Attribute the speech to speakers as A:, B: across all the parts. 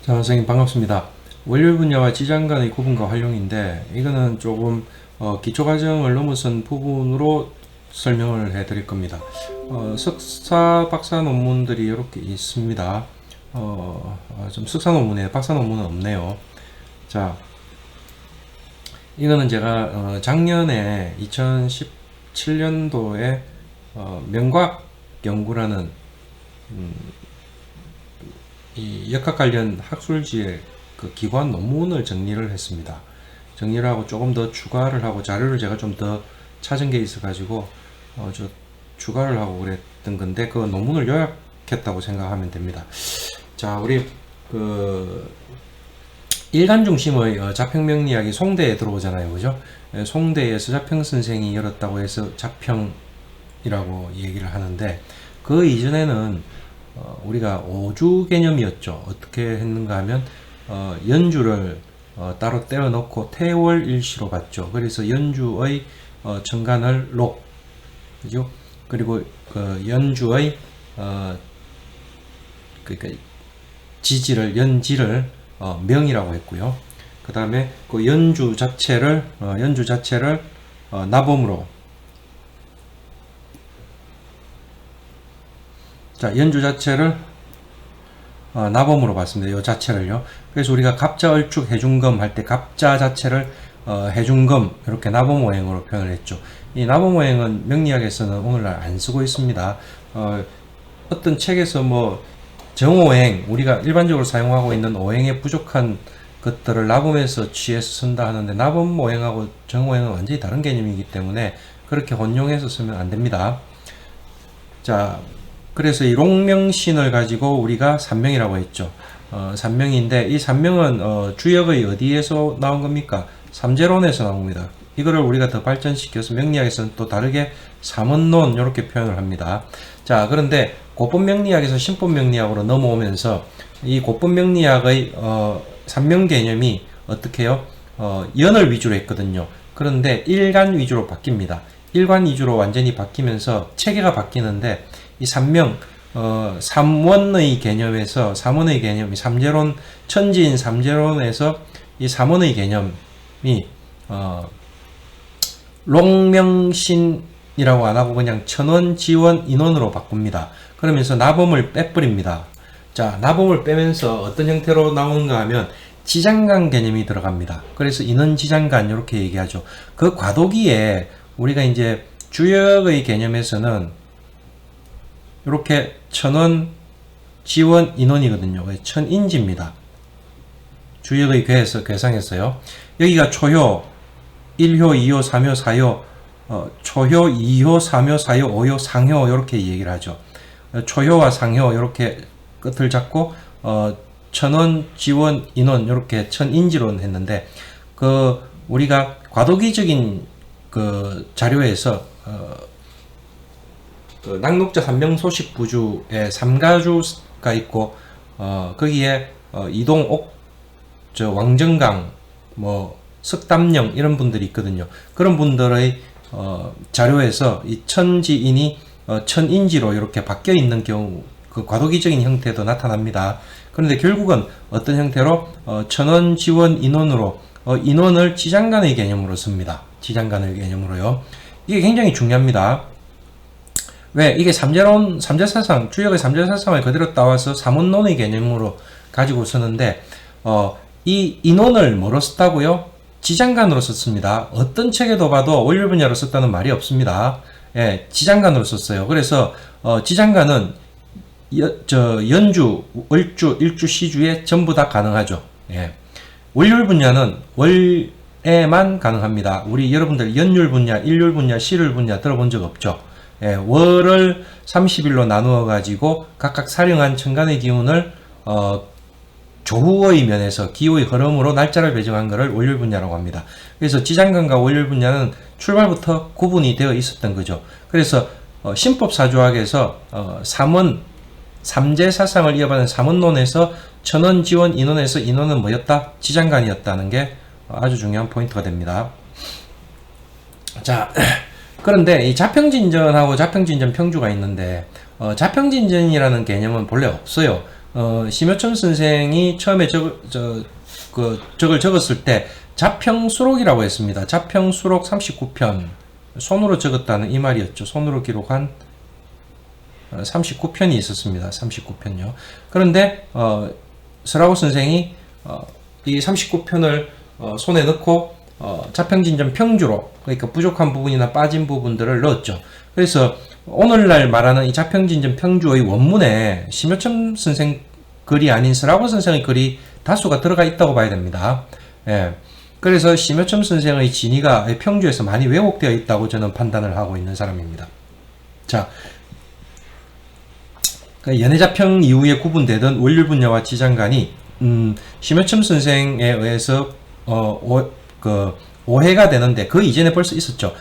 A: 자, 선생님 반갑습니다. 월요일 분야와 지장 간의 구분과 활용인데 이거는 조금 기초과정을 넘어선 부분으로 설명을 해드릴 겁니다. 석사, 박사 논문들이 이렇게 있습니다. 좀 석사 논문에 박사 논문은 없네요. 자, 이거는 제가 작년에 2017년도에 명과학 연구라는 이 역학 관련 학술지의 그 기관 논문을 정리를 했습니다. 정리를 하고 조금 더 추가를 하고 자료를 제가 좀 더 찾은 게 있어가지고 저 추가를 하고 그랬던 건데 그 논문을 요약했다고 생각하면 됩니다. 자, 우리 그 일간 중심의 자평명리학이 송대에 들어오잖아요, 그죠? 송대에서 자평 선생이 열었다고 해서 자평이라고 얘기를 하는데 그 이전에는 우리가 오주 개념이었죠. 어떻게 했는가 하면 연주를 따로 떼어 넣고 태월일시로 봤죠. 그래서 연주의 정간을 록, 그죠? 그리고 그 연주의 그러니까 지지를 연지를 명이라고 했고요. 그 다음에 그 연주 자체를 나범으로, 자, 연주 자체를 나범으로 봤습니다. 이 자체를요. 그래서 우리가 갑자 얼축 해중검 할 때 갑자 자체를 해중검 이렇게 나범오행으로 표현을 했죠. 이 나범오행은 명리학에서는 오늘날 안 쓰고 있습니다. 어떤 책에서 뭐 정오행, 우리가 일반적으로 사용하고 있는 오행에 부족한 것들을 나범에서 취해서 쓴다 하는데 나범오행하고 정오행은 완전히 다른 개념이기 때문에 그렇게 혼용해서 쓰면 안 됩니다. 자, 그래서 이 롱명신을 가지고 우리가 삼명이라고 했죠. 삼명인데 이 삼명은 주역의 어디에서 나온 겁니까? 삼재론에서 나옵니다. 이거를 우리가 더 발전시켜서 명리학에서는 또 다르게 삼원론 이렇게 표현을 합니다. 자, 그런데 고법명리학에서 신법명리학으로 넘어오면서 이 고법명리학의 삼명 개념이 어떻게 해요? 연을 위주로 했거든요. 그런데 일간 위주로 바뀝니다. 일관 위주로 완전히 바뀌면서 체계가 바뀌는데 이 삼명, 삼원의 개념에서, 삼원의 개념이 삼재론, 천지인 삼재론에서 이 삼원의 개념이, 롱명신이라고 안 하고 그냥 천원, 지원, 인원으로 바꿉니다. 그러면서 나범을 빼버립니다. 자, 나범을 빼면서 어떤 형태로 나오는가 하면 지장간 개념이 들어갑니다. 그래서 인원지장간 이렇게 얘기하죠. 그 과도기에 우리가 이제 주역의 개념에서는 이렇게 천원, 지원, 인원이거든요. 천인지입니다. 주역의 괴에서 괴상했어요. 여기가 초효, 1효, 2효, 3효, 4효, 초효, 2효, 3효, 4효, 5효, 상효 이렇게 얘기를 하죠. 초효와 상효 이렇게 끝을 잡고 천원, 지원, 인원 이렇게 천인지론 했는데 그 우리가 과도기적인 그 자료에서 그 낙록자 삼명소식 부주에 삼가주가 있고 거기에 이동옥, 왕정강, 뭐 석담령 이런 분들이 있거든요. 그런 분들의 자료에서 이 천지인이 천인지로 이렇게 바뀌어 있는 경우 그 과도기적인 형태도 나타납니다. 그런데 결국은 어떤 형태로 천원, 지원, 인원으로 인원을 지장간의 개념으로 씁니다. 지장간의 개념으로요. 이게 굉장히 중요합니다. 왜? 이게 삼재론, 삼재사상, 주역의 삼재사상을 그대로 따와서 삼원론의 개념으로 가지고 쓰는데, 이 인원을 뭐로 썼다고요? 지장간으로 썼습니다. 어떤 책에도 봐도 원률 분야로 썼다는 말이 없습니다. 예, 지장간으로 썼어요. 그래서, 지장간은, 연주, 월주, 일주, 시주에 전부 다 가능하죠. 예. 원률 분야는 월에만 가능합니다. 우리 여러분들 연율 분야, 일률 분야, 시률 분야 들어본 적 없죠? 예, 월을 30일로 나누어 가지고 각각 사령한 천간의 기운을 조후의 면에서 기호의 흐름으로 날짜를 배정한 것을 월율 분야라고 합니다. 그래서 지장간과 월율 분야는 출발부터 구분이 되어 있었던 거죠. 그래서 신법사조학에서 삼원, 삼재사상을 이어받은 삼원론에서 천원, 지원, 인원에서 인원은 뭐였다? 지장간이었다는 게 아주 중요한 포인트가 됩니다. 자, 그런데 이 자평진전하고 자평진전 평주가 있는데 자평진전이라는 개념은 본래 없어요. 심여천 선생이 처음에 적을 적었을 때 자평수록이라고 했습니다. 자평수록 39편. 손으로 적었다는 이 말이었죠. 손으로 기록한 39편이 있었습니다. 39편요. 그런데 서라고 선생이 이 39편을 손에 넣고 자평진전 평주로, 그러니까 부족한 부분이나 빠진 부분들을 넣었죠. 그래서 오늘날 말하는 이 자평진전 평주의 원문에 심여천 선생 글이 아닌 서라고 선생의 글이 다수가 들어가 있다고 봐야 됩니다. 예. 그래서 심여천 선생의 진의가 평주에서 많이 왜곡되어 있다고 저는 판단을 하고 있는 사람입니다. 자, 연해자평 이후에 구분되던 원률분야와 지장간이 심여천 선생에 의해서 오해가 되는데 그 이전에 벌써 있었죠.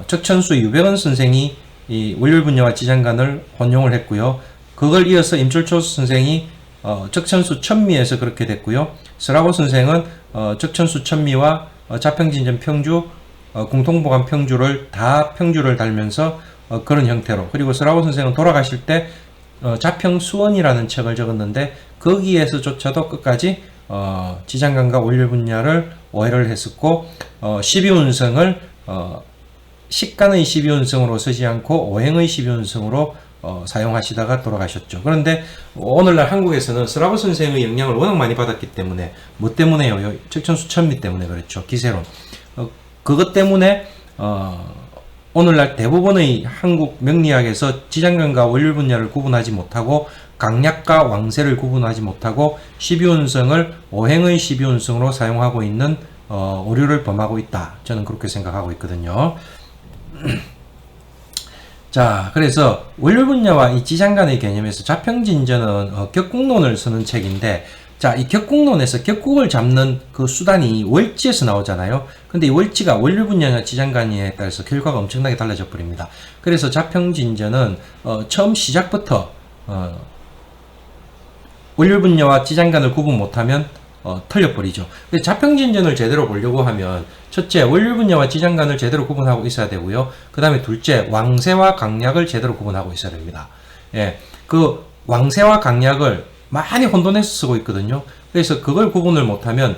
A: 적천수 유병헌 선생이 이 원률분야와 지장간을 혼용을 했고요. 그걸 이어서 임철초 선생이 적천수 천미에서 그렇게 됐고요. 서라고 선생은 적천수 천미와 자평진전 평주, 공통보감 평주를 다 평주를 달면서 그런 형태로, 그리고 서라고 선생은 돌아가실 때 자평수원이라는 책을 적었는데 거기에서조차도 끝까지 지장간과 원률분야를 오해를 했었고 12운성을 식간의 12운성으로 쓰지 않고 오행의 12운성으로 사용하시다가 돌아가셨죠. 그런데 오늘날 한국에서는 서라고 선생의 영향을 워낙 많이 받았기 때문에, 뭐 때문에요? 적천수 천미 때문에 그렇죠. 기세론. 그것 때문에 오늘날 대부분의 한국 명리학에서 지장간과 원률분야를 구분하지 못하고 강약과 왕세를 구분하지 못하고 12운성을 오행의 12운성으로 사용하고 있는 오류를 범하고 있다. 저는 그렇게 생각하고 있거든요. 자, 그래서 원률분야와 이 지장간의 개념에서 자평진전은 격국론을 쓰는 책인데, 자, 이 격국론에서 격국을 잡는 그 수단이 월지에서 나오잖아요. 근데 이 월지가 원률분야나 지장간에 따라서 결과가 엄청나게 달라져 버립니다. 그래서 자평진전은 처음 시작부터 원률분야와 지장간을 구분 못하면 틀려버리죠. 자평진전을 제대로 보려고 하면 첫째, 원률분야와 지장간을 제대로 구분하고 있어야 되고요. 그 다음에 둘째, 왕세와 강약을 제대로 구분하고 있어야 됩니다. 예, 그 왕세와 강약을 많이 혼돈해서 쓰고 있거든요. 그래서 그걸 구분을 못하면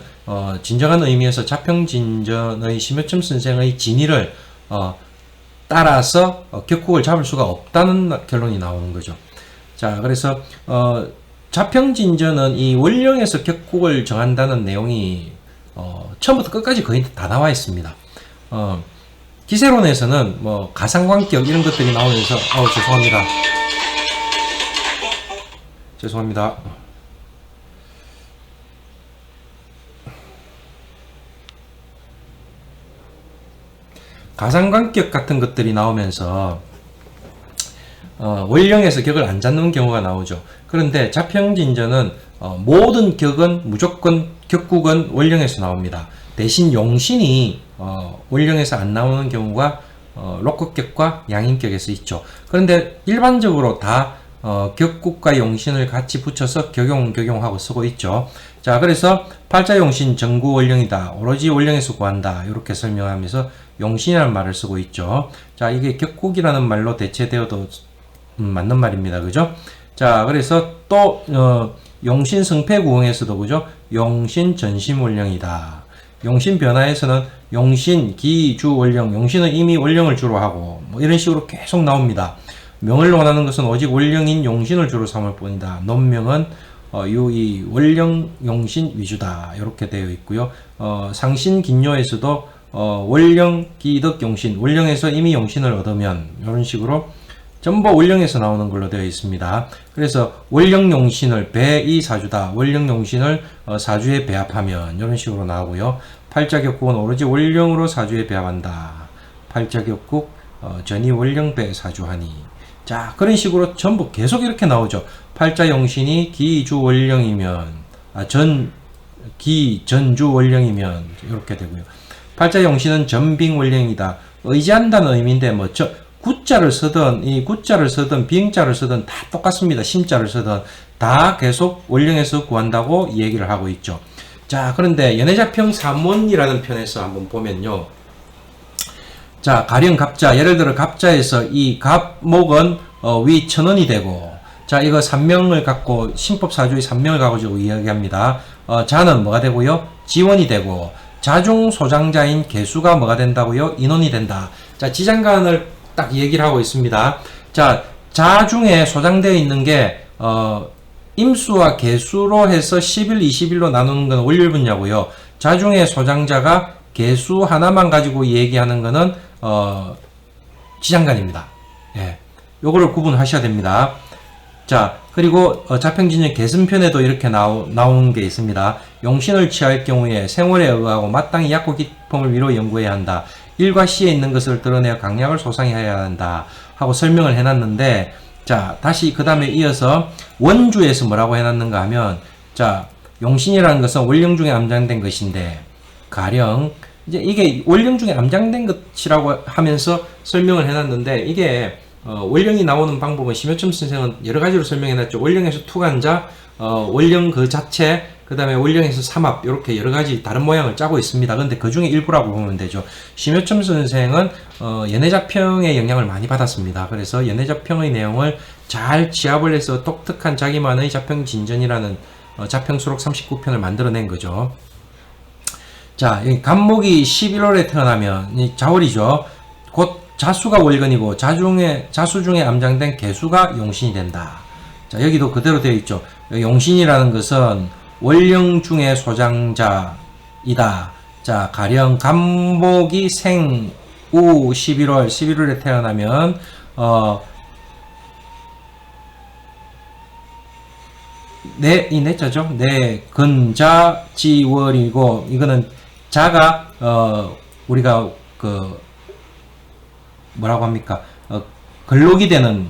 A: 진정한 의미에서 자평진전의 심여천 선생의 진의를 따라서 격국을 잡을 수가 없다는 결론이 나오는 거죠. 자, 그래서 자평진전은 이 원령에서 격국을 정한다는 내용이 처음부터 끝까지 거의 다 나와 있습니다. 기세론에서는 뭐 가상관격 이런 것들이 나오면서 죄송합니다. 가상관격 같은 것들이 나오면서 원령에서 격을 안 잡는 경우가 나오죠. 그런데 자평진전은 모든 격은 무조건 격국은 원령에서 나옵니다. 대신 용신이 원령에서 안 나오는 경우가 록극격과 양인격에서 있죠. 그런데 일반적으로 다 격국과 용신을 같이 붙여서 격용하고 쓰고 있죠. 자, 그래서 팔자용신 정구 원령이다. 오로지 원령에서 구한다. 이렇게 설명하면서 용신이라는 말을 쓰고 있죠. 자, 이게 격국이라는 말로 대체되어도 맞는 말입니다. 그죠? 자, 그래서 또 용신 성패구흥에서도 그죠? 용신 전심 원령이다. 용신 변화에서는 용신 기주 원령, 용신은 이미 원령을 주로 하고 뭐 이런 식으로 계속 나옵니다. 명을 논하는 것은 오직 원령인 용신을 주로 삼을 뿐이다. 논명은 이 원령 용신 위주다. 이렇게 되어 있고요. 상신 긴요에서도 원령 기덕 용신, 원령에서 이미 용신을 얻으면 이런 식으로 전부 원령에서 나오는 걸로 되어 있습니다. 그래서 원령 용신을 배이 사주다. 원령 용신을 사주에 배합하면 이런 식으로 나오고요. 팔자격국은 오로지 원령으로 사주에 배합한다. 팔자격국 전이 원령 배 사주하니. 자, 그런 식으로 전부 계속 이렇게 나오죠. 팔자용신이 기주 원령이면 전주 원령이면 이렇게 되고요. 팔자용신은 전빙 원령이다. 의지한다는 의미인데 뭐 구자를 쓰든 이 구자를 쓰든 비행자를 쓰든 다 똑같습니다. 심자를 쓰든 다 계속 원령에서 구한다고 얘기를 하고 있죠. 자, 그런데 연해자평 3원이라는 편에서 한번 보면요. 자, 가령 갑자, 예를 들어 갑자에서 이 갑목은 위 천원이 되고 자, 이거 산명을 갖고, 신법사주의 산명을 가지고 이야기합니다. 자는 뭐가 되고요? 지원이 되고, 자중 소장자인 개수가 뭐가 된다고요? 인원이 된다. 자, 지장간을 딱 얘기를 하고 있습니다. 자, 자중에 소장되어 있는 게, 임수와 개수로 해서 10일, 20일로 나누는 건 월요일분야고요. 자중의 소장자가 개수 하나만 가지고 얘기하는 거는, 지장간입니다. 예. 요거를 구분하셔야 됩니다. 자, 그리고 자평진의 개선편에도 이렇게 나오는 게 있습니다. 용신을 취할 경우에 생활에 의하고 마땅히 약고 기품을 위로 연구해야 한다. 일과 시에 있는 것을 드러내어 강약을 소상해야 한다. 하고 설명을 해놨는데, 자, 다시 그 다음에 이어서 원주에서 뭐라고 해놨는가 하면, 자, 용신이라는 것은 월령 중에 암장된 것인데, 가령, 이제 이게 월령 중에 암장된 것이라고 하면서 설명을 해놨는데, 이게 월령이 나오는 방법은 심여첨 선생은 여러 가지로 설명해놨죠. 월령에서 투간자, 월령 그 자체, 그 다음에 월령에서 삼합, 이렇게 여러 가지 다른 모양을 짜고 있습니다. 근데 그 중에 일부라고 보면 되죠. 심여첨 선생은 연애자평의 영향을 많이 받았습니다. 그래서 연애자평의 내용을 잘 취합을 해서 독특한 자기만의 자평진전이라는 자평수록 39편을 만들어낸 거죠. 자, 간목이 11월에 태어나면 이 자월이죠. 곧 자수가 월근이고 자수 중에 암장된 개수가 용신이 된다. 자, 여기도 그대로 되어 있죠. 용신이라는 것은 월령 중에 소장자이다. 자, 가령 간목이 생우 11월에 태어나면 이 내자죠. 근자지월이고, 이거는 자가 우리가 뭐라고 합니까? 근록이 되는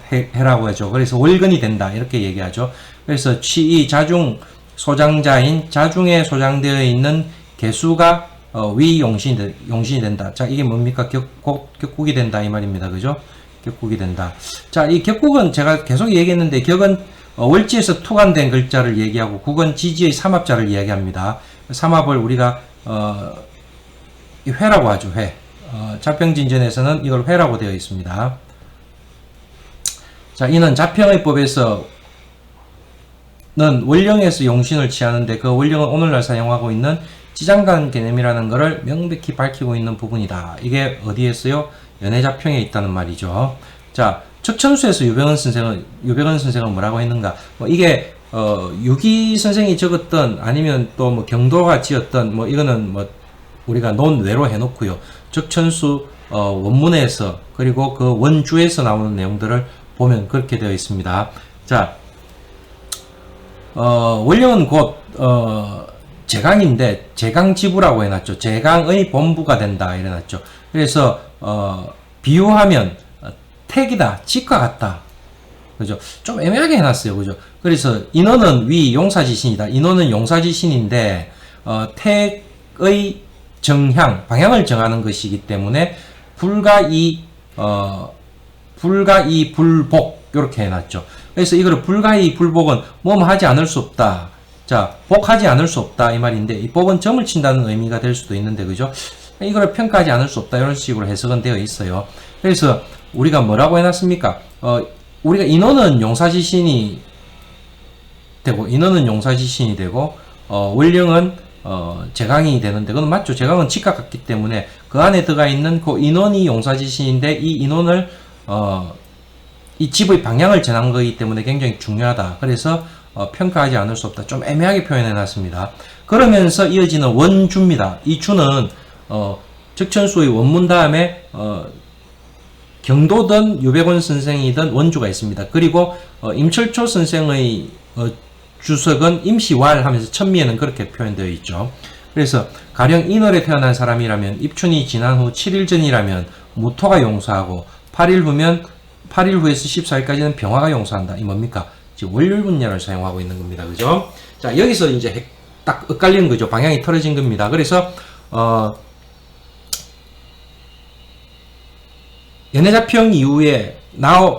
A: 해라고 하죠. 그래서 월근이 된다. 이렇게 얘기하죠. 그래서 취이 자중 소장자인 자중에 소장되어 있는 개수가 위용신이 된다. 자, 이게 뭡니까? 격국이 된다. 이 말입니다. 그죠? 격국이 된다. 자, 이 격국은 제가 계속 얘기했는데, 격은 월지에서 투간된 글자를 얘기하고, 국은 지지의 삼합자를 이야기합니다. 삼합을 우리가 회라고 하죠. 회. 자평진전에서는 이걸 회라고 되어 있습니다. 자, 이는 자평의 법에서는 월령에서 용신을 취하는데, 그 월령은 오늘날 사용하고 있는 지장간 개념이라는 것을 명백히 밝히고 있는 부분이다. 이게 어디에서요? 연애자평에 있다는 말이죠. 자, 척천수에서 유병헌 선생은 뭐라고 했는가? 이게 유기 선생이 적었던, 아니면 또 뭐 경도가 지었던, 이거는 우리가 논외로 해놓고요. 척천수 원문에서, 그리고 그 원주에서 나오는 내용들을 보면 그렇게 되어 있습니다. 자, 월령은 곧 제강인데 제강지부라고 해놨죠. 제강의 본부가 된다 이래놨죠. 그래서 비유하면 택이다, 직과 같다. 그죠? 좀 애매하게 해놨어요. 그죠? 그래서 인원은 위 용사지신이다. 인원은 용사지신인데 택의 정향, 방향을 정하는 것이기 때문에 불가이 불복 이렇게 해놨죠. 그래서 이거를 불가이 불복은 뭐뭐 하지 않을 수 없다. 자, 복하지 않을 수 없다 이 말인데, 이 복은 점을 친다는 의미가 될 수도 있는데, 그죠? 이거를 평가하지 않을 수 없다 이런 식으로 해석은 되어 있어요. 그래서 우리가 뭐라고 해놨습니까? 우리가 인원은 용사지신이 되고 월령은 제강이 되는데, 그건 맞죠. 제강은 직각 같기 때문에 그 안에 들어가 있는 그 인원이 용사지신인데, 이 인원을 이 집의 방향을 정한 거기 때문에 굉장히 중요하다. 그래서 평가하지 않을 수 없다. 좀 애매하게 표현해 놨습니다. 그러면서 이어지는 원주입니다. 이 주는 적천수의 원문 다음에 경도든 유백원 선생이든 원주가 있습니다. 그리고 임철초 선생의 주석은 임시왈 하면서 천미에는 그렇게 표현되어 있죠. 그래서 가령 인월에 태어난 사람이라면 입춘이 지난 후 7일 전이라면 무토가 용사하고 8일 후에서 14일까지는 병화가 용사한다. 이 뭡니까? 지금 월요일분야를 사용하고 있는 겁니다. 그죠? 자, 여기서 이제 딱 엇갈리는 거죠. 방향이 틀어진 겁니다. 그래서 연애자평 이후에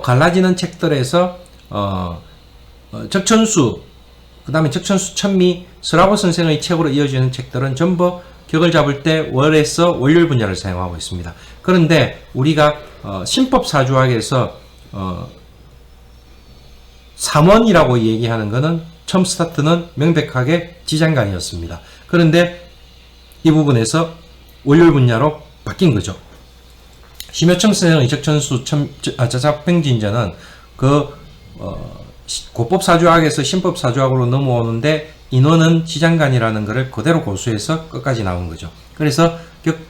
A: 갈라지는 책들에서 적천수, 그 다음에 적천수 천미, 서라보 선생의 책으로 이어지는 책들은 전부 격을 잡을 때 월에서 월요일 분야를 사용하고 있습니다. 그런데 우리가 신법사주학에서 삼원이라고 얘기하는 것은 처음 스타트는 명백하게 지장간이었습니다. 그런데 이 부분에서 월요일 분야로 바뀐 거죠. 심효청 선생의 이적천수 자평진전은 고법사주학에서 신법사주학으로 넘어오는데 인원은 지장간이라는 것을 그대로 고수해서 끝까지 나온 거죠. 그래서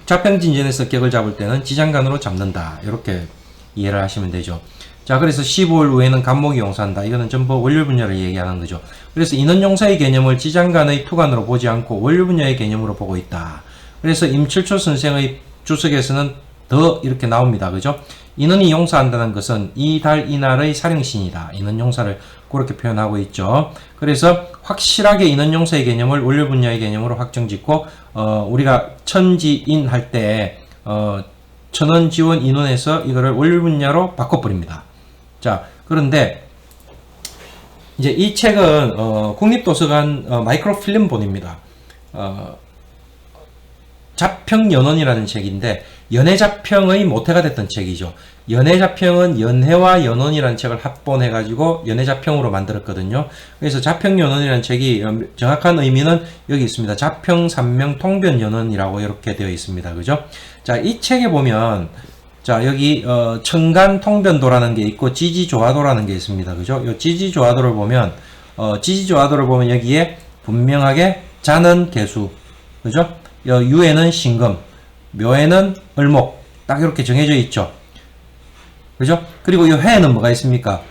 A: 자평진전에서 격을 잡을 때는 지장간으로 잡는다. 이렇게 이해를 하시면 되죠. 자, 그래서 15월 후에는 간목이 용사한다. 이거는 전부 월요일 분야를 얘기하는 거죠. 그래서 인원용사의 개념을 지장간의 투간으로 보지 않고 월요일 분야의 개념으로 보고 있다. 그래서 임철초 선생의 주석에서는 더 이렇게 나옵니다. 그죠? 인원이 용사한다는 것은 이 달 이날의 사령신이다. 인원용사를 그렇게 표현하고 있죠. 그래서 확실하게 인원용사의 개념을 월요일 분야의 개념으로 확정짓고 우리가 천지인 할 때 천원지원 인원에서 이거를 월요일 분야로 바꿔버립니다. 자, 그런데 이제 이 책은 국립도서관 마이크로필름본입니다. 자평연원이라는 책인데 연해자평의 모태가 됐던 책이죠. 연해자평은 연해와 연원이라는 책을 합본해가지고 연해자평으로 만들었거든요. 그래서 자평연원이라는 책이 정확한 의미는 여기 있습니다. 자평삼명 통변연원이라고 이렇게 되어 있습니다. 그죠? 자, 이 책에 보면 자, 여기 청간통변도라는 게 있고 지지조화도라는 게 있습니다. 그죠? 이 지지조화도를 보면 여기에 분명하게 자는 개수, 그죠? 유에는 신금, 묘에는 을목, 딱 이렇게 정해져 있죠. 그죠? 그리고 이 해에는 뭐가 있습니까?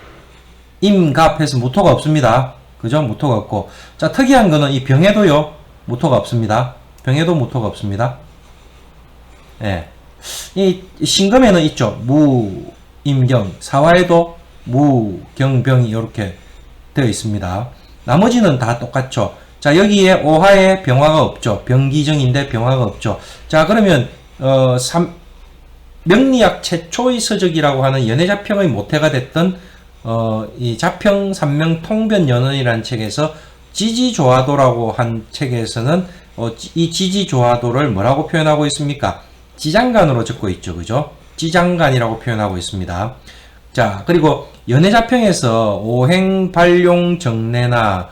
A: 임갑해서 무토가 없습니다. 그죠? 무토가 없고. 자, 특이한 거는 이 병에도요, 무토가 없습니다. 병에도 무토가 없습니다. 예. 이 신금에는 있죠. 무, 임경, 사화에도 무, 경, 병이 이렇게 되어 있습니다. 나머지는 다 똑같죠. 자, 여기에 오화에 병화가 없죠. 병기정인데 병화가 없죠. 자, 그러면 명리학 최초의 서적이라고 하는 연해자평의 모태가 됐던 이 자평 삼명 통변연원이라는 책에서 지지조화도라고 한 책에서는 이 지지조화도를 뭐라고 표현하고 있습니까? 지장간으로 적고 있죠. 그죠? 지장간이라고 표현하고 있습니다. 자, 그리고 연해자평에서 오행 발용 정례나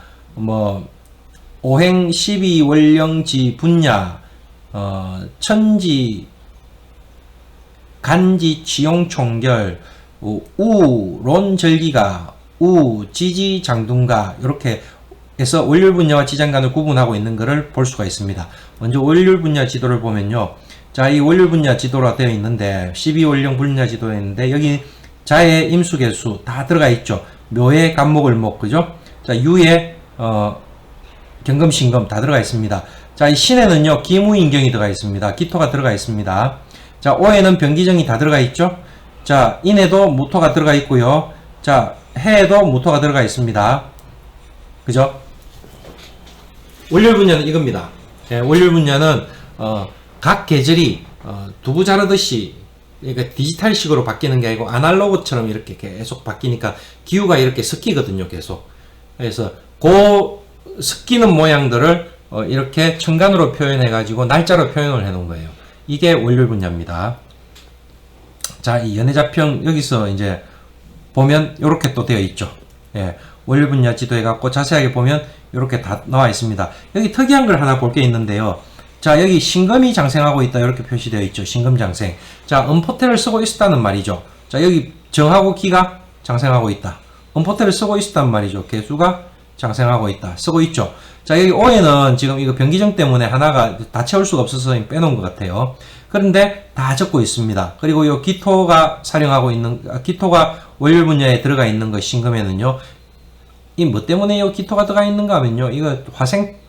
A: 오행 12월령지 분야, 천지, 간지, 지용 총결, 론절기가, 지지, 장둔가, 이렇게 해서 월요일 분야와 지장간을 구분하고 있는 것을 볼 수가 있습니다. 먼저 월요일 분야 지도를 보면요. 자, 이 월요일 분야 지도로 되어 있는데, 12월령 분야 지도에 있는데, 여기 자의 임수개수 다 들어가 있죠. 묘의 간목을목, 그죠? 자, 유의, 경금, 신금 다 들어가 있습니다. 자, 이 신에는요, 기무인경이 들어가 있습니다. 기토가 들어가 있습니다. 자, 오에는 병기정이 다 들어가 있죠. 자, 인에도 무토가 들어가 있고요. 자, 해에도 무토가 들어가 있습니다. 그죠? 월요일 분야는 이겁니다. 예, 월요일 분야는 각 계절이 두부 자르듯이, 그러니까 디지털식으로 바뀌는 게 아니고 아날로그처럼 이렇게 계속 바뀌니까 기후가 이렇게 섞이거든요. 계속. 그래서 섞이는 모양들을 이렇게 천간으로 표현해 가지고 날짜로 표현을 해 놓은 거예요. 이게 월요일 분야입니다. 자, 이 연해자평 여기서 이제 보면 이렇게 또 되어 있죠. 예, 월요일 분야 지도해 갖고 자세하게 보면 이렇게 다 나와 있습니다. 여기 특이한 걸 하나 볼 게 있는데요. 자, 여기 신금이 장생하고 있다 이렇게 표시되어 있죠. 신금 장생. 자, 음포태를 쓰고 있었다는 말이죠. 자, 여기 정하고 기가 장생하고 있다. 음포태를 쓰고 있었단 말이죠. 개수가 장생하고 있다. 쓰고 있죠. 자, 여기 오에는 지금 이거 변기정 때문에 하나가 다 채울 수가 없어서 빼놓은 것 같아요. 그런데 다 적고 있습니다. 그리고 요 기토가 사령하고 있는, 기토가 월요일 분야에 들어가 있는 것 신금에는요, 이 뭐 때문에 요 기토가 들어가 있는가 하면요, 이거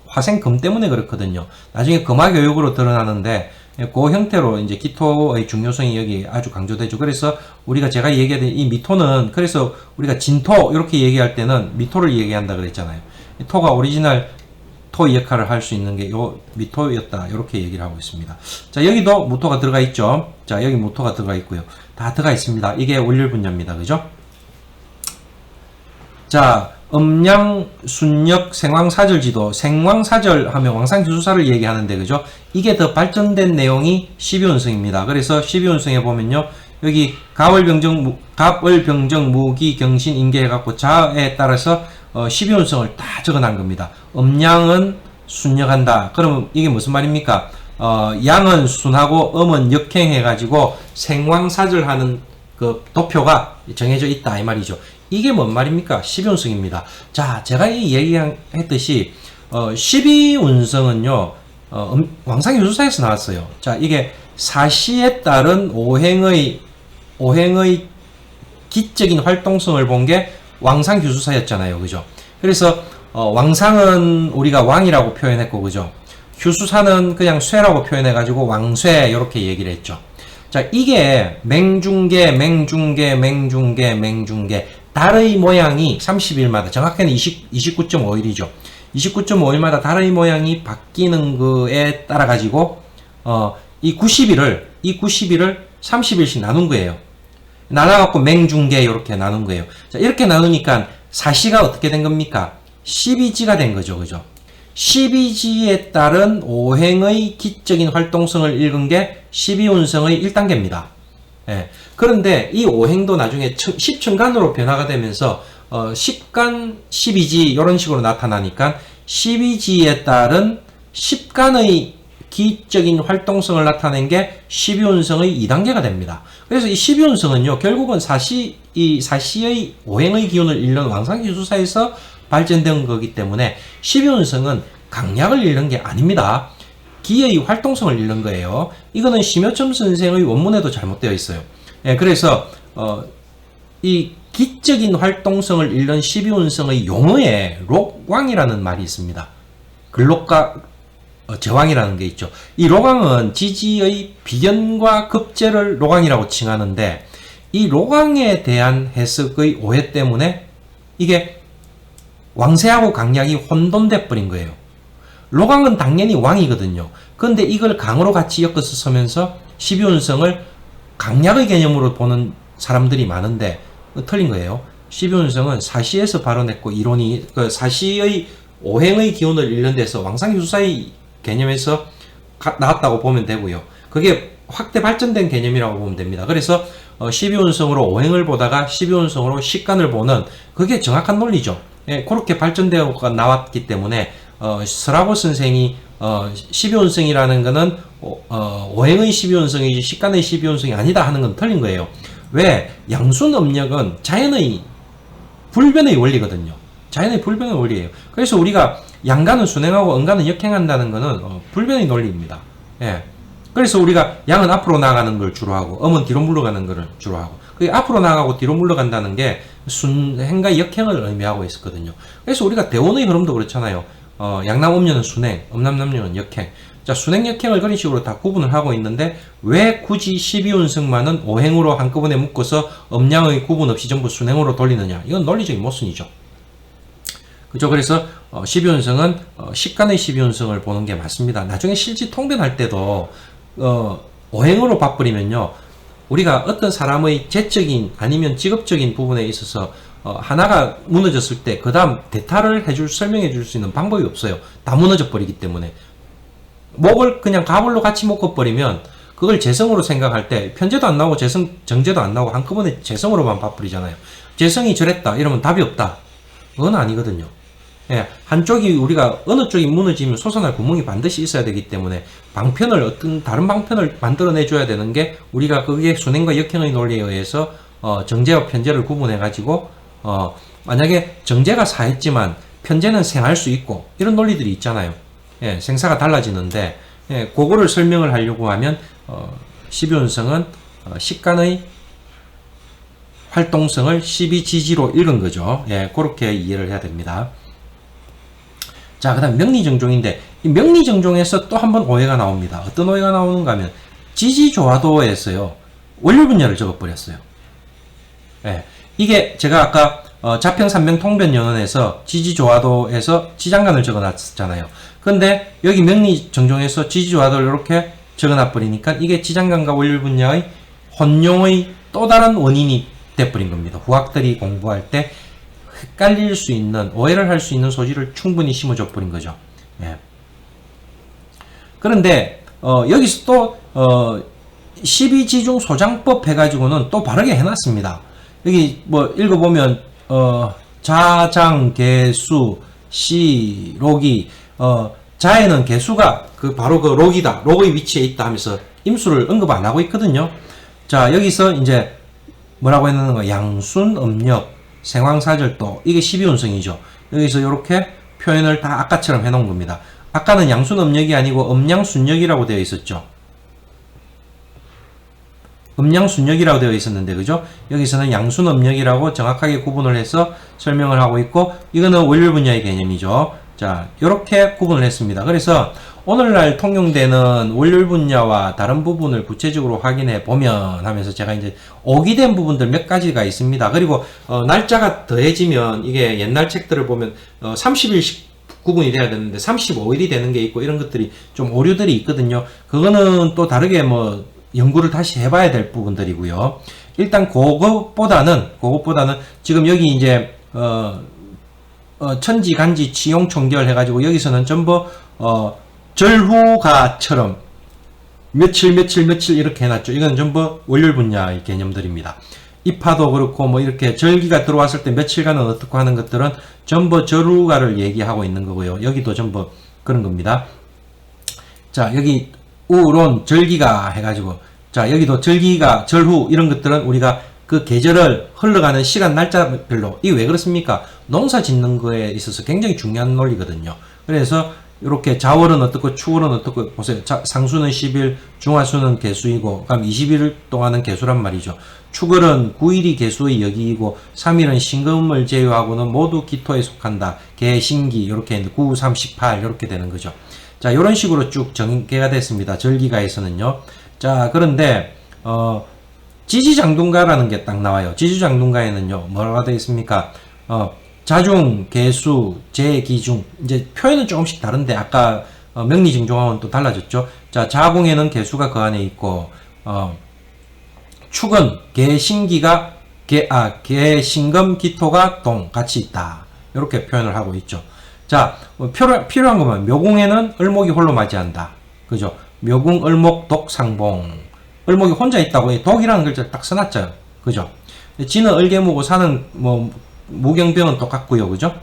A: 화생금 때문에 그렇거든요. 나중에 금화교육으로 드러나는데, 그 형태로 이제 기토의 중요성이 여기 아주 강조되죠. 그래서 우리가 제가 얘기하던 이 미토는, 그래서 우리가 진토 이렇게 얘기할 때는 미토를 얘기한다 그랬잖아요. 토가 오리지널 토 역할을 할 수 있는 게 요 미토였다 이렇게 얘기를 하고 있습니다. 자, 여기도 무토가 들어가 있죠. 자, 여기 무토가 들어가 있고요. 다 들어가 있습니다. 이게 월요일 분야입니다. 그죠? 자, 음양, 순역, 생왕사절지도. 생왕사절 하면 왕상기수사를 얘기하는데, 그죠? 이게 더 발전된 내용이 12운성입니다. 그래서 12운성에 보면요, 여기 갑월병정, 무기, 경신, 인계 해갖고 자에 따라서 12운성을 다 적어놓은 겁니다. 음양은 순역한다. 그러면 이게 무슨 말입니까? 양은 순하고 음은 역행해가지고 생왕사절하는 그 도표가 정해져 있다 이 말이죠. 이게 뭔 말입니까? 12운성입니다. 자, 제가 이 얘기했듯이 12운성은요 왕상유수사에서 나왔어요. 자, 이게 사시에 따른 오행의 기적인 활동성을 본 게 왕상규수사였잖아요. 그죠? 그래서 왕상은 우리가 왕이라고 표현했고, 그죠? 휴수사는 그냥 쇠라고 표현해가지고 왕쇠 이렇게 얘기를 했죠. 자, 이게 맹중계 달의 모양이 30일마다 정확히는 29.5일이죠. 29.5일마다 달의 모양이 바뀌는 거에 따라 가지고 이 90일을 30일씩 나눈 거예요. 나눠갖고 맹중계 이렇게 나눈 거예요. 자, 이렇게 나누니까 사시가 어떻게 된 겁니까? 12지가 된 거죠. 그죠? 12지에 따른 오행의 기적인 활동성을 읽은 게 12운성의 1단계입니다. 예. 그런데 이 오행도 나중에 10천간으로 변화가 되면서 10간, 12지 이런 식으로 나타나니까 12지에 따른 10간의 기적인 활동성을 나타낸 게 12운성의 2단계가 됩니다. 그래서 이 12운성은요, 결국은 사시의 오행의 기운을 잃는 왕상기수사에서 발전된 거기 때문에 12운성은 강약을 잃는 게 아닙니다. 기의 활동성을 잃는 거예요. 이거는 심여첨 선생의 원문에도 잘못되어 있어요. 예, 그래서 이 기적인 활동성을 잃는 12운성의 용어에 록왕이라는 말이 있습니다. 글록과 제왕이라는 게 있죠. 이 록왕은 지지의 비견과 급제를 록왕이라고 칭하는데, 이 록왕에 대한 해석의 오해 때문에 이게 왕세하고 강약이 혼돈돼 버린 거예요. 록왕은 당연히 왕이거든요. 그런데 이걸 강으로 같이 엮어서 쓰면서 12운성을 강약의 개념으로 보는 사람들이 많은데 틀린 거예요. 12운성은 사시에서 발언했고, 이론이 사시의 오행의 기운을 잃는 데서 왕상휴수사의 개념에서 나왔다고 보면 되고요. 그게 확대 발전된 개념이라고 보면 됩니다. 그래서 12운성으로 오행을 보다가 12운성으로 식간을 보는, 그게 정확한 논리죠. 예, 그렇게 발전되어 나왔기 때문에 스라보 선생이 12운성이라는 거는 오행의 12운성이지 식간의 12운성이 아니다 하는 건 틀린 거예요. 왜? 양순음력은 자연의 불변의 원리거든요. 자연의 불변의 원리예요. 그래서 우리가 양간은 순행하고 음간은 역행한다는 거는 불변의 논리입니다. 예. 그래서 우리가 양은 앞으로 나가는 걸 주로 하고 음은 뒤로 물러가는 걸 주로 하고, 그 앞으로 나가고 뒤로 물러간다는 게 순행과 역행을 의미하고 있었거든요. 그래서 우리가 대원의 흐름도 그렇잖아요. 양남음료는 순행, 음남남료는 역행. 자, 순행, 역행을 그런 식으로 다 구분을 하고 있는데, 왜 굳이 12운성만은 오행으로 한꺼번에 묶어서 음양의 구분 없이 전부 순행으로 돌리느냐? 이건 논리적인 모순이죠. 그죠? 그래서 12운성은 식간의 12운성을 보는 게 맞습니다. 나중에 실지 통변할 때도 오행으로 바꾸리면요, 우리가 어떤 사람의 재적인 아니면 직업적인 부분에 있어서 하나가 무너졌을 때 그 다음 대타를 설명해 줄 수 있는 방법이 없어요. 다 무너져 버리기 때문에. 목을 그냥 가불로 같이 묶어버리면 그걸 재성으로 생각할 때 편제도 안 나오고 정제도 안 나오고 한꺼번에 재성으로만 바꾸리잖아요. 재성이 저랬다 이러면 답이 없다. 그건 아니거든요. 예, 한쪽이 우리가 어느 쪽이 무너지면 솟아날 구멍이 반드시 있어야 되기 때문에 방편을 어떤 다른 방편을 만들어내 줘야 되는 게, 우리가 그게 순행과 역행의 논리에 의해서 정제와 편제를 구분해 가지고 만약에 정제가 사했지만 편제는 생할 수 있고 이런 논리들이 있잖아요. 예, 생사가 달라지는데, 예, 그거를 설명을 하려고 하면 12운성은 식간의 활동성을 12지지로 읽은 거죠. 예, 그렇게 이해를 해야 됩니다. 자, 그 다음 명리정종인데, 이 명리정종에서 또 한 번 오해가 나옵니다. 어떤 오해가 나오는가 하면, 지지조화도에서요, 원률분야를 적어버렸어요. 예, 이게 제가 아까 자평산명통변연원에서 지지조화도에서 지장간을 적어놨잖아요. 근데 여기 명리정종에서 지지조화도를 이렇게 적어놔버리니까 이게 지장간과 원률분야의 혼용의 또 다른 원인이 돼버린 겁니다. 후학들이 공부할 때 헷갈릴 수 있는, 오해를 할 수 있는 소지를 충분히 심어줘 버린 거죠. 예. 그런데 여기서 또 12지중 소장법 해가지고는 또 바르게 해놨습니다. 여기 뭐 읽어보면 자장, 개수, 시, 록이 자에는 개수가 바로 그 록이다, 록의 위치에 있다 하면서 임수를 언급 안 하고 있거든요. 자, 여기서 이제 뭐라고 했는 거, 양순, 음력, 생황사절도, 이게 12운성이죠. 여기서 이렇게 표현을 다 아까처럼 해놓은 겁니다. 아까는 양순, 음력이 아니고 음양순력이라고 되어 있었죠. 음양순력이라고 되어 있었는데, 그죠? 여기서는 양순, 음력이라고 정확하게 구분을 해서 설명을 하고 있고, 이거는 월요일 분야의 개념이죠. 자, 이렇게 구분을 했습니다. 그래서 오늘날 통용되는 월요일 분야와 다른 부분을 구체적으로 확인해 보면 하면서 제가 이제 오기된 부분들 몇 가지가 있습니다. 그리고 날짜가 더해지면 이게 옛날 책들을 보면 30일씩 구분이 돼야 되는데 35일이 되는 게 있고 이런 것들이 좀 오류들이 있거든요. 그거는 또 다르게 뭐 연구를 다시 해봐야 될 부분들이고요. 일단 그것보다는 지금 여기 이제 천지, 간지, 치용, 총결 해가지고 여기서는 전부 절후가처럼 며칠 이렇게 해놨죠. 이건 전부 월요일 분야의 개념들입니다. 입하도 그렇고 뭐 이렇게 절기가 들어왔을 때 며칠간은 어떻게 하는 것들은 전부 절후가를 얘기하고 있는 거고요. 여기도 전부 그런 겁니다. 자, 여기 우론 절기가 해가지고, 자, 여기도 절기가 절후 이런 것들은 우리가 그 계절을 흘러가는 시간 날짜별로, 이게 왜 그렇습니까? 농사 짓는 거에 있어서 굉장히 중요한 논리거든요. 그래서 이렇게 자월은 어떻고 추월은 어떻고 보세요. 상수는 10일, 중하수는 개수이고, 그럼 20일 동안은 개수란 말이죠. 축월은 9일이 개수의 여기이고 3일은 신금을 제외하고는 모두 기토에 속한다. 개, 신기 이렇게 9, 3, 18 이렇게 되는 거죠. 자, 이런 식으로 쭉 전개가 됐습니다. 절기가에서는요. 자, 그런데 지지장둔가라는 게 딱 나와요. 지지장둔가에는요, 뭐라고 되어 있습니까? 자중, 개수, 재기중. 이제 표현은 조금씩 다른데, 아까 명리징종하고는 또 달라졌죠. 자, 자궁에는 개수가 그 안에 있고, 축은 개신기가, 개신금, 기토가 동, 같이 있다. 이렇게 표현을 하고 있죠. 자, 필요한 거면, 묘궁에는 을목이 홀로 맞이한다. 그죠? 묘궁, 을목, 독, 상봉. 을목이 혼자 있다고 독이라는 글자를 딱 써놨죠. 그죠? 지는 을개무고 사는 무경병은 똑같고요. 그죠?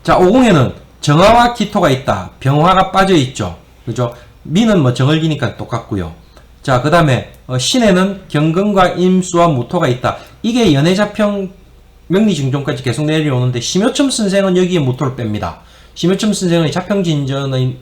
A: 자, 오궁에는 정화와 기토가 있다. 병화가 빠져 있죠. 그죠? 미는 뭐 정을기니까 똑같고요. 자, 그 다음에 신에는 경금과 임수와 무토가 있다. 이게 연해자평 명리징종까지 계속 내려오는데 심효첨 선생은 여기에 무토를 뺍니다. 심효첨 선생은 자평진전의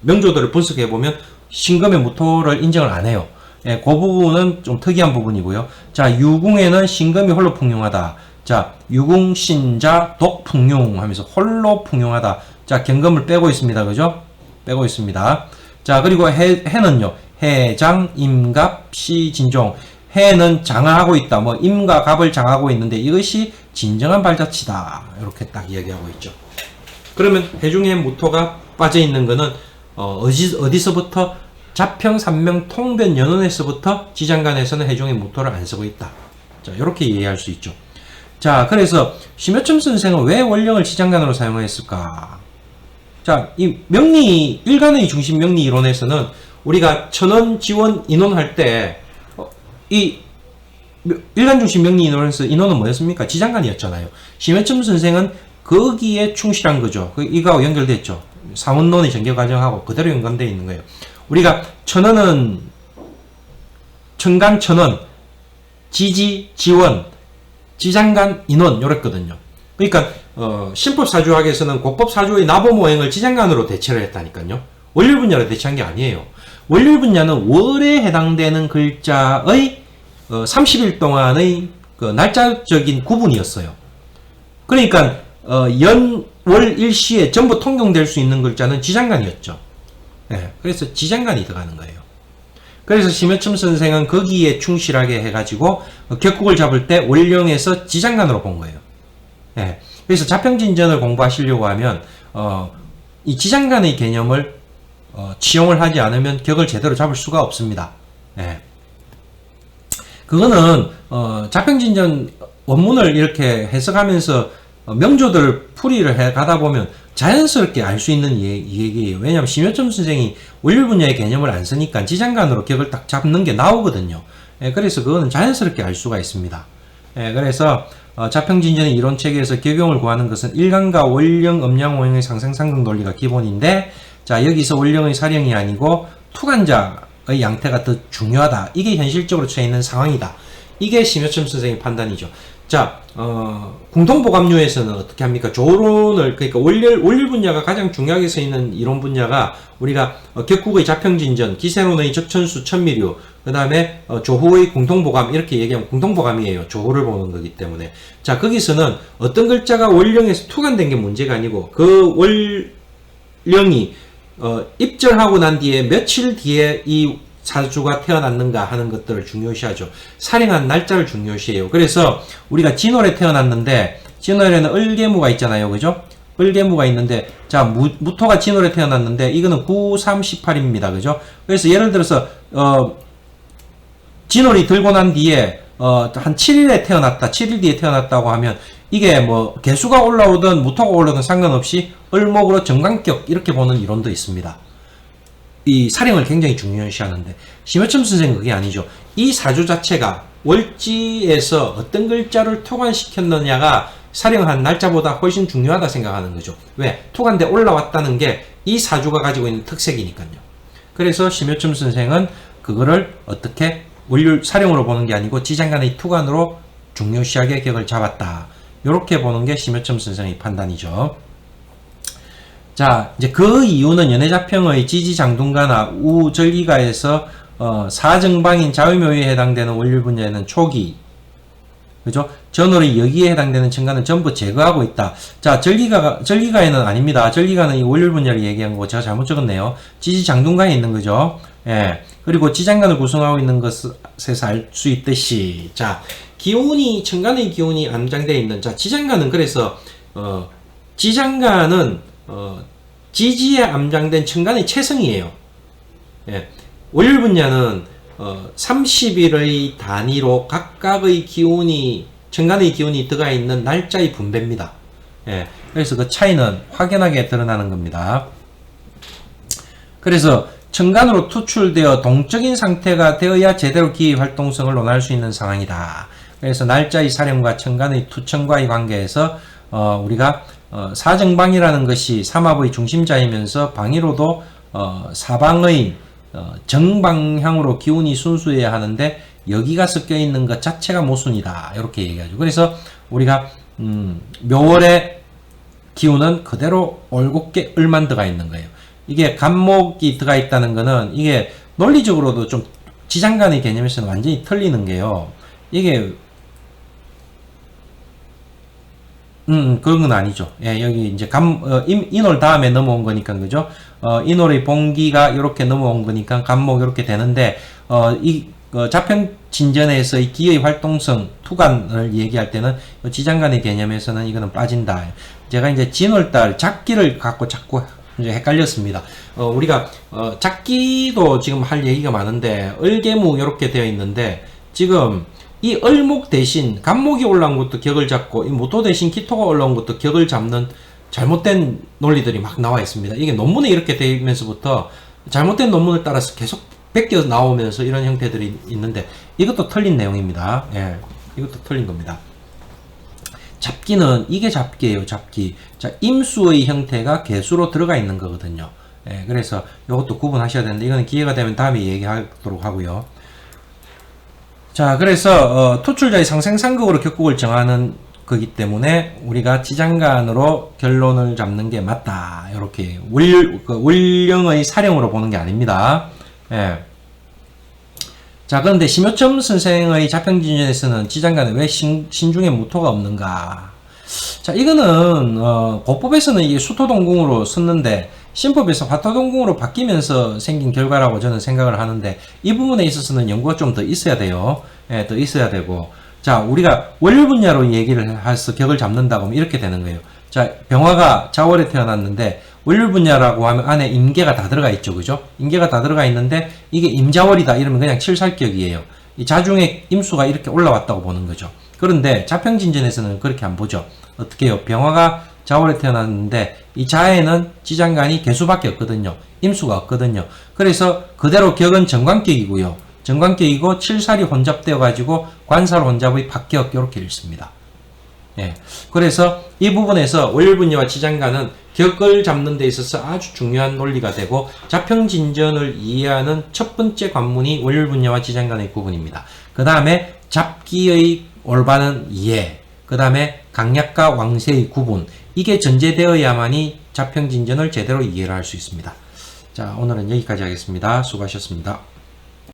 A: 명조들을 분석해보면 신금의 무토를 인정을 안 해요. 예, 그 부분은 좀 특이한 부분이고요. 자, 유궁에는 신금이 홀로 풍용하다. 자, 유궁, 신자, 독, 풍용 하면서 홀로 풍용하다. 자, 경금을 빼고 있습니다. 그죠? 빼고 있습니다. 자, 그리고 해는요. 해장, 임갑, 시, 진종. 해는 장하고 있다. 뭐 임과 갑을 장하고 있는데 이것이 진정한 발자취다. 이렇게 딱 이야기하고 있죠. 그러면 해중의 무토가 빠져 있는 거는 어디서부터 자평, 삼명, 통변, 연원에서부터 지장간에서는 해중의 무토를 안 쓰고 있다. 자, 이렇게 이해할 수 있죠. 자, 그래서 심효첨 선생은 왜 원령을 지장간으로 사용했을까? 자, 이 명리 일간의 중심 명리 이론에서는 우리가 천원, 지원, 인원할 때 이 일간 중심 명리 이론에서 인원은 뭐였습니까? 지장간이었잖아요. 심효첨 선생은 거기에 충실한 거죠. 이거하고 연결됐죠. 사원론의 전개 과정하고 그대로 연관되어 있는 거예요. 우리가 천원은 천간, 천원, 지지, 지원, 지장간, 인원 요랬거든요. 그러니까 신법사주학에서는 곡법사주의 나보모행을 지장간으로 대체를 했다니까요. 원률 분야로 대체한 게 아니에요. 원률 분야는 월에 해당되는 글자의 30일 동안의 그 날짜적인 구분이었어요. 그러니까 연, 월, 일시에 전부 통용될 수 있는 글자는 지장간이었죠. 네, 그래서 지장간이 들어가는 거예요. 그래서 심효첨 선생은 거기에 충실하게 해가지고 격국을 잡을 때 월령에서 지장간으로 본 거예요. 네, 그래서 자평진전을 공부하시려고 하면 이 지장간의 개념을 치용을 하지 않으면 격을 제대로 잡을 수가 없습니다. 네. 그거는 자평진전 원문을 이렇게 해석하면서 명조들 풀이를 해 가다 보면 자연스럽게 알 수 있는 이 얘기예요. 왜냐하면 심효점 선생이 원률 분야의 개념을 안 쓰니까 지장간으로 격을 딱 잡는 게 나오거든요. 예, 그래서 그거는 자연스럽게 알 수가 있습니다. 예, 그래서 자평진전의 이론체계에서 격용을 구하는 것은 일간과 원령, 음양, 오형의 상생상극 논리가 기본인데, 자 여기서 원령의 사령이 아니고 투간자의 양태가 더 중요하다. 이게 현실적으로 처해 있는 상황이다. 이게 심효점 선생의 판단이죠. 자, 궁통보감류에서는 어떻게 합니까? 조론을, 그러니까 원률 분야가 가장 중요하게 서 있는 이론 분야가 우리가 격국의 자평진전, 기세론의 적천수, 천미류, 그 다음에 조후의 궁통보감, 이렇게 얘기하면 궁통보감이에요. 조후를 보는 거기 때문에. 자, 거기서는 어떤 글자가 원령에서 투간된 게 문제가 아니고, 그 원령이 입절하고 난 뒤에 며칠 뒤에 이 사주가 태어났는가 하는 것들을 중요시하죠. 살인한 날짜를 중요시해요. 그래서 우리가 진월에 태어났는데, 진월에는 을계무가 있잖아요. 그죠? 을계무가 있는데, 자, 무토가 진월에 태어났는데, 이거는 9, 3, 18입니다. 그죠? 그래서 예를 들어서, 진월이 들고 난 뒤에, 한 7일에 태어났다, 7일 뒤에 태어났다고 하면, 이게 뭐, 개수가 올라오든 무토가 올라오든 상관없이 을목으로 정관격, 이렇게 보는 이론도 있습니다. 이 사령을 굉장히 중요시하는데, 심효점 선생은 그게 아니죠. 이 사주 자체가 월지에서 어떤 글자를 토관시켰느냐가 사령한 날짜보다 훨씬 중요하다 생각하는 거죠. 왜? 토관대 올라왔다는 게 이 사주가 가지고 있는 특색이니까요. 그래서 심효점 선생은 그거를 어떻게 원률 사령으로 보는 게 아니고 지장간의 투관으로 중요시하게 격을 잡았다. 이렇게 보는 게 심효점 선생의 판단이죠. 자, 이제 그 이유는 연해자평의 지지장둔가나 우절기가에서 사정방인 자유묘에 해당되는 원률 분야에는 초기, 그죠? 전월의 여기에 해당되는 천간을 전부 제거하고 있다. 자, 절기가에는 아닙니다. 절기가는 이 원률 분야를 얘기한 거고 제가 잘못 적었네요. 지지장둔가에 있는 거죠. 예. 그리고 지장간을 구성하고 있는 것에서 알 수 있듯이, 자, 기운이, 천간의 기운이 암장되어 있는, 자, 지장간은 그래서 지장간은 지지에 암장된 천간의 체성이에요. 예. 월요일 분야는 30일의 단위로 각각의 기운이, 천간의 기운이 들어가 있는 날짜의 분배입니다. 예. 그래서 그 차이는 확연하게 드러나는 겁니다. 그래서 천간으로 투출되어 동적인 상태가 되어야 제대로 기의 활동성을 논할 수 있는 상황이다. 그래서 날짜의 사령과 천간의 투천과의 관계에서 우리가 사정방이라는 것이 삼합의 중심자이면서 방위로도 사방의 정방향으로 기운이 순수해야 하는데 여기가 섞여 있는 것 자체가 모순이다. 이렇게 얘기하죠. 그래서 우리가 묘월의 기운은 그대로 올곧게 을만 들어가 있는 거예요. 이게 간목이 들어가 있다는 거는 이게 논리적으로도 좀 지장간의 개념에서는 완전히 틀리는 게요. 이게 그런 건 아니죠. 예, 여기 이제 인월 다음에 넘어온 거니까, 그죠? 인월의 봉기가 이렇게 넘어온 거니까 간목 이렇게 되는데, 자평진전에서의 기의 활동성, 투간을 얘기할 때는 지장간의 개념에서는 이거는 빠진다. 제가 이제 진월달 작기를 갖고 자꾸 이제 헷갈렸습니다. 우리가, 작기도 지금 할 얘기가 많은데, 을계무 이렇게 되어 있는데, 지금, 이 을목 대신 간목이 올라온 것도 격을 잡고 이 모토 대신 기토가 올라온 것도 격을 잡는 잘못된 논리들이 막 나와 있습니다. 이게 논문에 이렇게 되면서부터 잘못된 논문을 따라서 계속 베껴 나오면서 이런 형태들이 있는데 이것도 틀린 내용입니다. 예, 이것도 틀린 겁니다. 잡기는 이게 잡기예요. 잡기. 자, 임수의 형태가 개수로 들어가 있는 거거든요. 예, 그래서 이것도 구분하셔야 되는데 이거는 기회가 되면 다음에 얘기하도록 하고요. 자, 그래서 투출자의 상생상극으로 격국을 정하는 거기 때문에 우리가 지장간으로 결론을 잡는 게 맞다. 이렇게 원령의 사령으로 보는 게 아닙니다. 예. 자, 그런데 심효점 선생의 자평진전에서는 지장간에 왜 신중에 무토가 없는가? 자, 이거는 고법에서는 이게 수토동궁으로 썼는데 신법에서 화토동궁으로 바뀌면서 생긴 결과라고 저는 생각을 하는데 이 부분에 있어서는 연구가 좀 더 있어야 돼요. 예, 더 있어야 되고, 자, 우리가 월요 분야로 얘기를 해서 격을 잡는다고 하면 이렇게 되는 거예요. 자, 병화가 자월에 태어났는데 월요 분야라고 하면 안에 임계가 다 들어가 있죠, 그죠? 임계가 다 들어가 있는데 이게 임자월이다 이러면 그냥 칠살격이에요. 이 자중의 임수가 이렇게 올라왔다고 보는 거죠. 그런데 자평진전에서는 그렇게 안 보죠. 어떻게 해요? 병화가 자월에 태어났는데 이 자에는 지장간이 개수밖에 없거든요. 임수가 없거든요. 그래서 그대로 격은 정관격이고요. 정관격이고 칠살이 혼잡되어 가지고 관살 혼잡의 박격 이렇게 읽습니다. 예. 그래서 이 부분에서 월요일분야와 지장간은 격을 잡는 데 있어서 아주 중요한 논리가 되고 자평진전을 이해하는 첫 번째 관문이 월요일분야와 지장간의 구분입니다. 그 다음에 잡기의 올바른 이해, 그 다음에 강약과 왕세의 구분, 이게 전제되어야만이 자평진전을 제대로 이해를 할 수 있습니다. 자, 오늘은 여기까지 하겠습니다. 수고하셨습니다.